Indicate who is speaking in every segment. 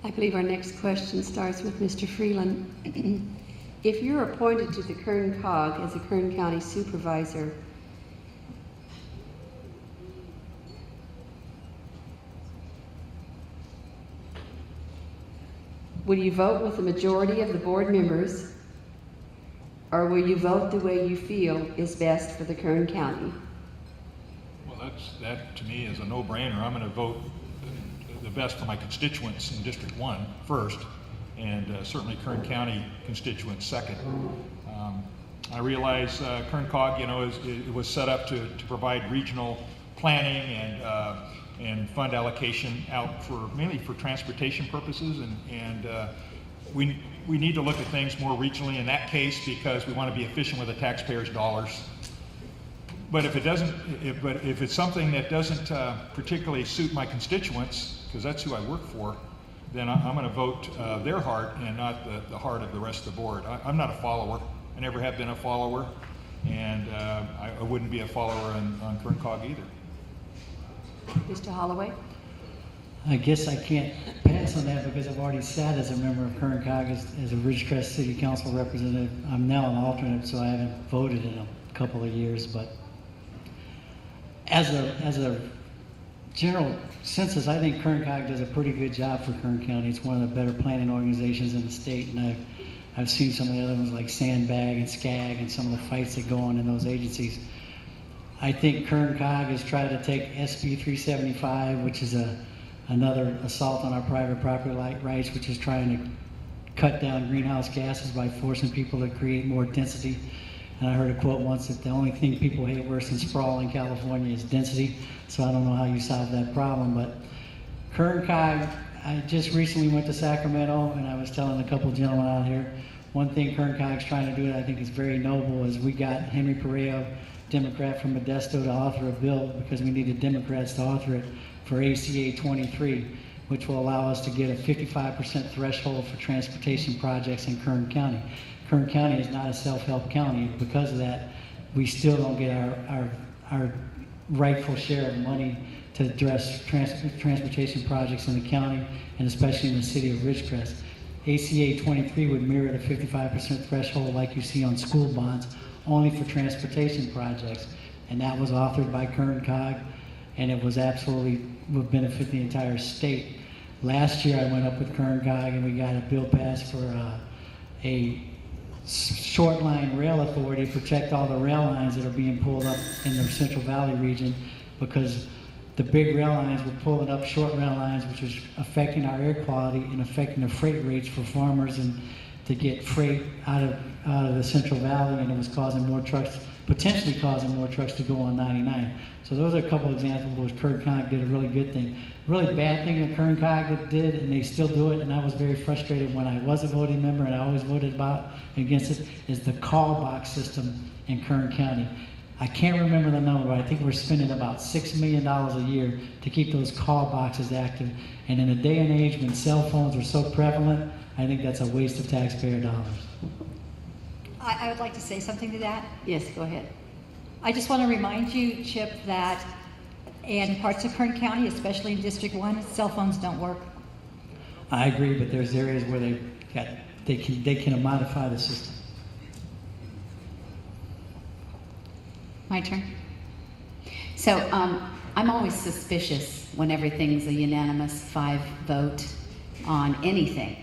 Speaker 1: I believe our next question starts with Mr. Freeland. If you're appointed to the Kern COG as a Kern County Supervisor, will you vote with the majority of the board members, or will you vote the way you feel is best for the Kern County?
Speaker 2: Well, that to me is a no-brainer. I'm going to vote the best for my constituents in District 1 first, and certainly Kern County constituents second. I realize Kern COG, it was set up to provide regional planning and fund allocation out for mainly for transportation purposes, and we need to look at things more regionally in that case because we want to be efficient with the taxpayers' dollars. But if it's something that doesn't particularly suit my constituents, because that's who I work for, then I'm going to vote their heart and not the heart of the rest of the board. I'm not a follower. I never have been a follower, and I wouldn't be a follower on Kern COG either.
Speaker 1: Mr. Holloway?
Speaker 3: I guess I can't pass on that because I've already sat as a member of Kern COG as a Ridgecrest City Council representative. I'm now an alternate, so I haven't voted in a couple of years, but as a general census, I think Kern COG does a pretty good job for Kern County. It's one of the better planning organizations in the state, and I've seen some of the other ones like Sandbag and SCAG and some of the fights that go on in those agencies. I think Kern COG has tried to take SB 375, which is another assault on our private property rights, which is trying to cut down greenhouse gases by forcing people to create more density. And I heard a quote once that the only thing people hate worse than sprawl in California is density. So I don't know how you solve that problem. But Kern COG, I just recently went to Sacramento, and I was telling a couple of gentlemen out here, one thing Kern COG is trying to do that I think is very noble is we got Henry Perea, Democrat from Modesto, to author a bill because we needed Democrats to author it for ACA 23, which will allow us to get a 55% threshold for transportation projects in Kern County. Kern County is not a self-help county. Because of that, we still don't get our rightful share of money to address transportation projects in the county, and especially in the city of Ridgecrest. ACA 23 would mirror the 55% threshold like you see on school bonds, only for transportation projects. And that was authored by Kern COG, and it was absolutely would benefit the entire state. Last year I went up with Kern COG and we got a bill passed for a short line rail authority to protect all the rail lines that are being pulled up in the Central Valley region, because the big rail lines were pulling up short rail lines, which was affecting our air quality and affecting the freight rates for farmers and to get freight out of the Central Valley, and it was causing more trucks, potentially causing more trucks to go on 99. So those are a couple of examples where Kern COG did a really good thing. Really bad thing that Kern COG did, and they still do it, and I was very frustrated when I was a voting member, and I always voted against it, is the call box system in Kern County. I can't remember the number, but I think we're spending about $6 million a year to keep those call boxes active. And in a day and age when cell phones are so prevalent, I think that's a waste of taxpayer dollars.
Speaker 4: I would like to say something to that.
Speaker 1: Yes, go ahead.
Speaker 4: I just want to remind you, Chip, that in parts of Kern County, especially in District 1, cell phones don't work.
Speaker 3: I agree, but there's areas where they can modify the system.
Speaker 5: My turn. So I'm always suspicious when everything's a unanimous 5 vote on anything,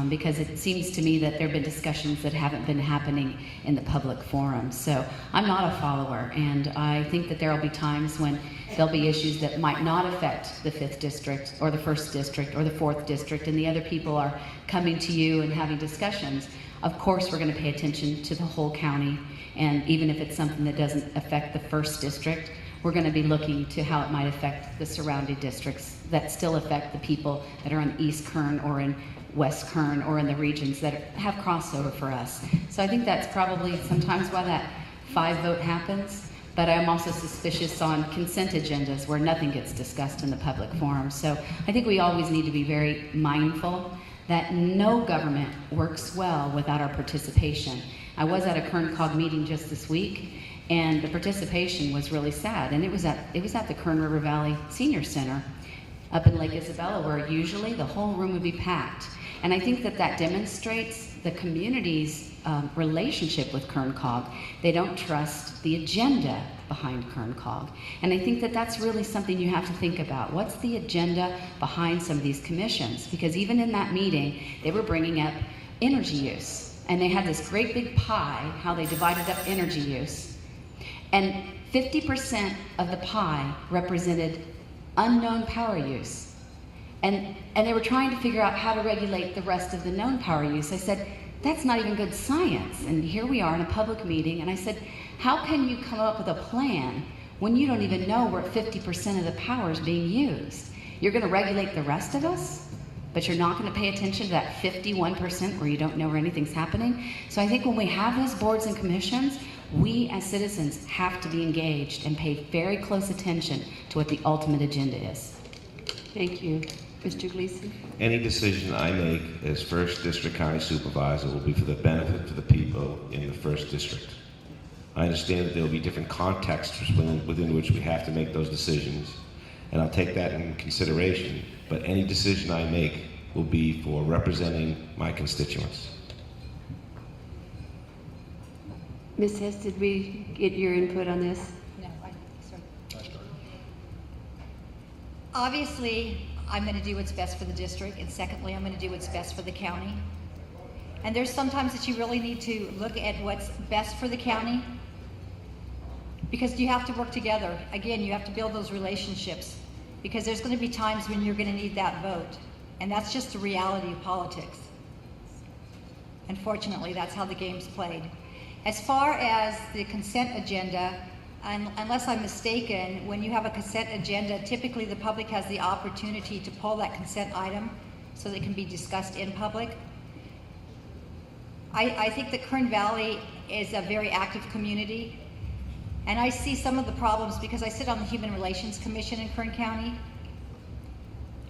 Speaker 5: because it seems to me that there have been discussions that haven't been happening in the public forum. So I'm not a follower, and I think that there will be times when there'll be issues that might not affect the 5th district or the 1st district or the 4th district, and the other people are coming to you and having discussions. Of course, we're going to pay attention to the whole county, and even if it's something that doesn't affect the 1st district, we're going to be looking to how it might affect the surrounding districts that still affect the people that are on East Kern or in West Kern or in the regions that have crossover for us. So I think that's probably sometimes why that 5 vote happens. But I'm also suspicious on consent agendas where nothing gets discussed in the public forum. So I think we always need to be very mindful that no government works well without our participation. I was at a Kern COG meeting just this week, and the participation was really sad. And it was at the Kern River Valley Senior Center. up in Lake Isabella, where usually the whole room would be packed. And I think that that demonstrates the community's relationship with Kern Cog. They don't trust the agenda behind Kern Cog. And I think that that's really something you have to think about. What's the agenda behind some of these commissions? Because even in that meeting, they were bringing up energy use. And they had this great big pie, how they divided up energy use. And 50% of the pie represented unknown power use. And they were trying to figure out how to regulate the rest of the known power use. I said, that's not even good science. And here we are in a public meeting, and I said, how can you come up with a plan when you don't even know where 50% of the power is being used? You're going to regulate the rest of us, but you're not going to pay attention to that 51% where you don't know where anything's happening. So I think when we have those boards and commissions, we as citizens have to be engaged and pay very close attention to what the ultimate agenda is.
Speaker 1: Thank you. Mr. Gleason?
Speaker 6: Any decision I make as First District County Supervisor will be for the benefit of the people in the First District. I understand that there will be different contexts within which we have to make those decisions, and I'll take that into consideration, but any decision I make will be for representing my constituents.
Speaker 1: Ms. Hess, did we get your input on this?
Speaker 4: No, sorry. Obviously, I'm going to do what's best for the district, and secondly, I'm going to do what's best for the county. And there's sometimes that you really need to look at what's best for the county, because you have to work together. Again, you have to build those relationships, because there's going to be times when you're going to need that vote, and that's just the reality of politics. Unfortunately, that's how the game's played. As far as the consent agenda, unless I'm mistaken, when you have a consent agenda, typically the public has the opportunity to pull that consent item so that it can be discussed in public. I think that Kern Valley is a very active community, and I see some of the problems because I sit on the Human Relations Commission in Kern County.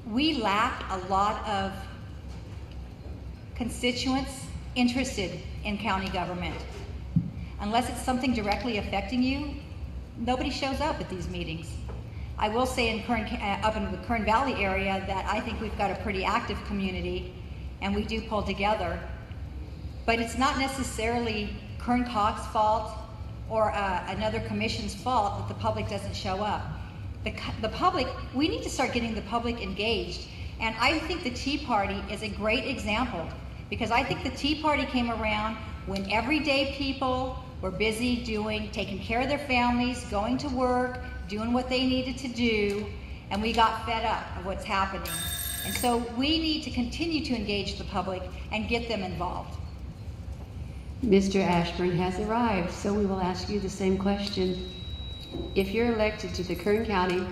Speaker 4: We lack a lot of constituents interested in county government. Unless it's something directly affecting you, nobody shows up at these meetings. I will say up in the Kern Valley area that I think we've got a pretty active community, and we do pull together. But it's not necessarily Kern Cog's fault or another commission's fault that the public doesn't show up. The public, we need to start getting the public engaged. And I think the Tea Party is a great example, because I think the Tea Party came around when everyday people were busy taking care of their families, going to work, doing what they needed to do, and we got fed up of what's happening. And so we need to continue to engage the public and get them involved.
Speaker 1: Mr. Ashburn has arrived, so we will ask you the same question. If you're elected to the Kern County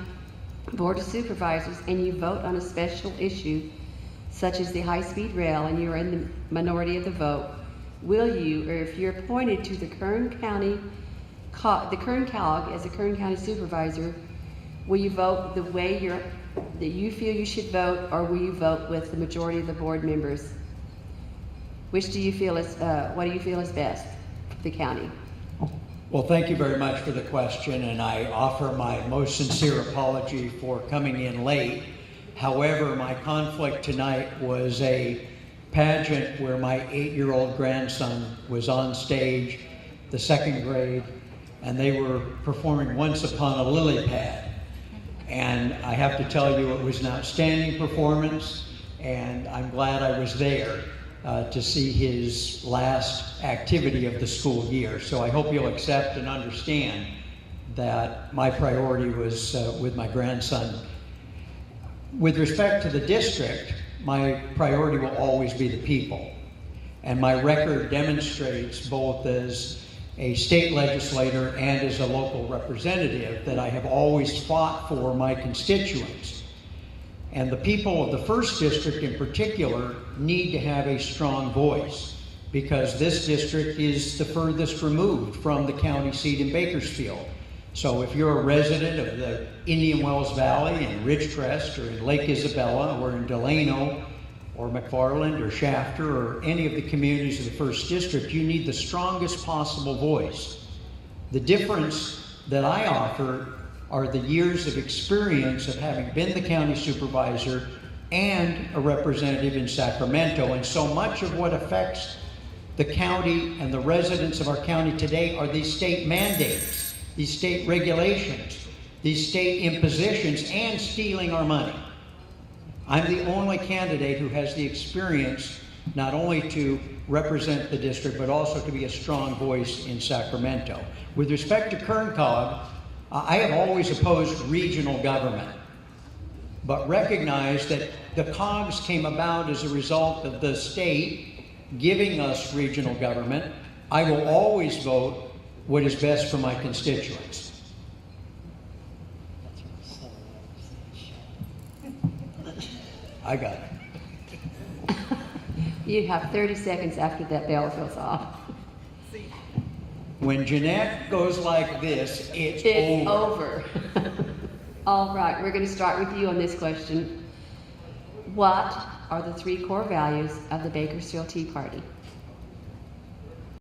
Speaker 1: Board of Supervisors and you vote on a special issue, such as the high-speed rail, and you're in the minority of the vote, will you, or if you're appointed to the Kern COG as a Kern County Supervisor, will you vote the way that you feel you should vote, or will you vote with the majority of the board members? Which do you feel is, what do you feel is best for the county?
Speaker 7: Well, thank you very much for the question, and I offer my most sincere apology for coming in late. However, my conflict tonight was a pageant where my 8-year-old grandson was on stage, the second grade, and they were performing Once Upon a Lily Pad. And I have to tell you, it was an outstanding performance, and I'm glad I was there to see his last activity of the school year. So I hope you'll accept and understand that my priority was with my grandson. With respect to the district, my priority will always be the people. And my record demonstrates, both as a state legislator and as a local representative, that I have always fought for my constituents. And the people of the first district in particular need to have a strong voice, because this district is the furthest removed from the county seat in Bakersfield. So if you're a resident of the Indian Wells Valley in Ridgecrest or in Lake Isabella or in Delano or McFarland or Shafter or any of the communities of the first district, you need the strongest possible voice. The difference that I offer are the years of experience of having been the county supervisor and a representative in Sacramento. And so much of what affects the county and the residents of our county today are these state mandates, these state regulations, these state impositions, and stealing our money. I'm the only candidate who has the experience not only to represent the district, but also to be a strong voice in Sacramento. With respect to KernCog, I have always opposed regional government, but recognize that the COGs came about as a result of the state giving us regional government. I will always vote what is best for my constituents. I got it.
Speaker 1: You have 30 seconds after that bell goes off.
Speaker 7: When Jeanette goes like this, it's
Speaker 1: Over. All right, we're going to start with you on this question. What are the 3 core values of the Bakersfield Tea Party?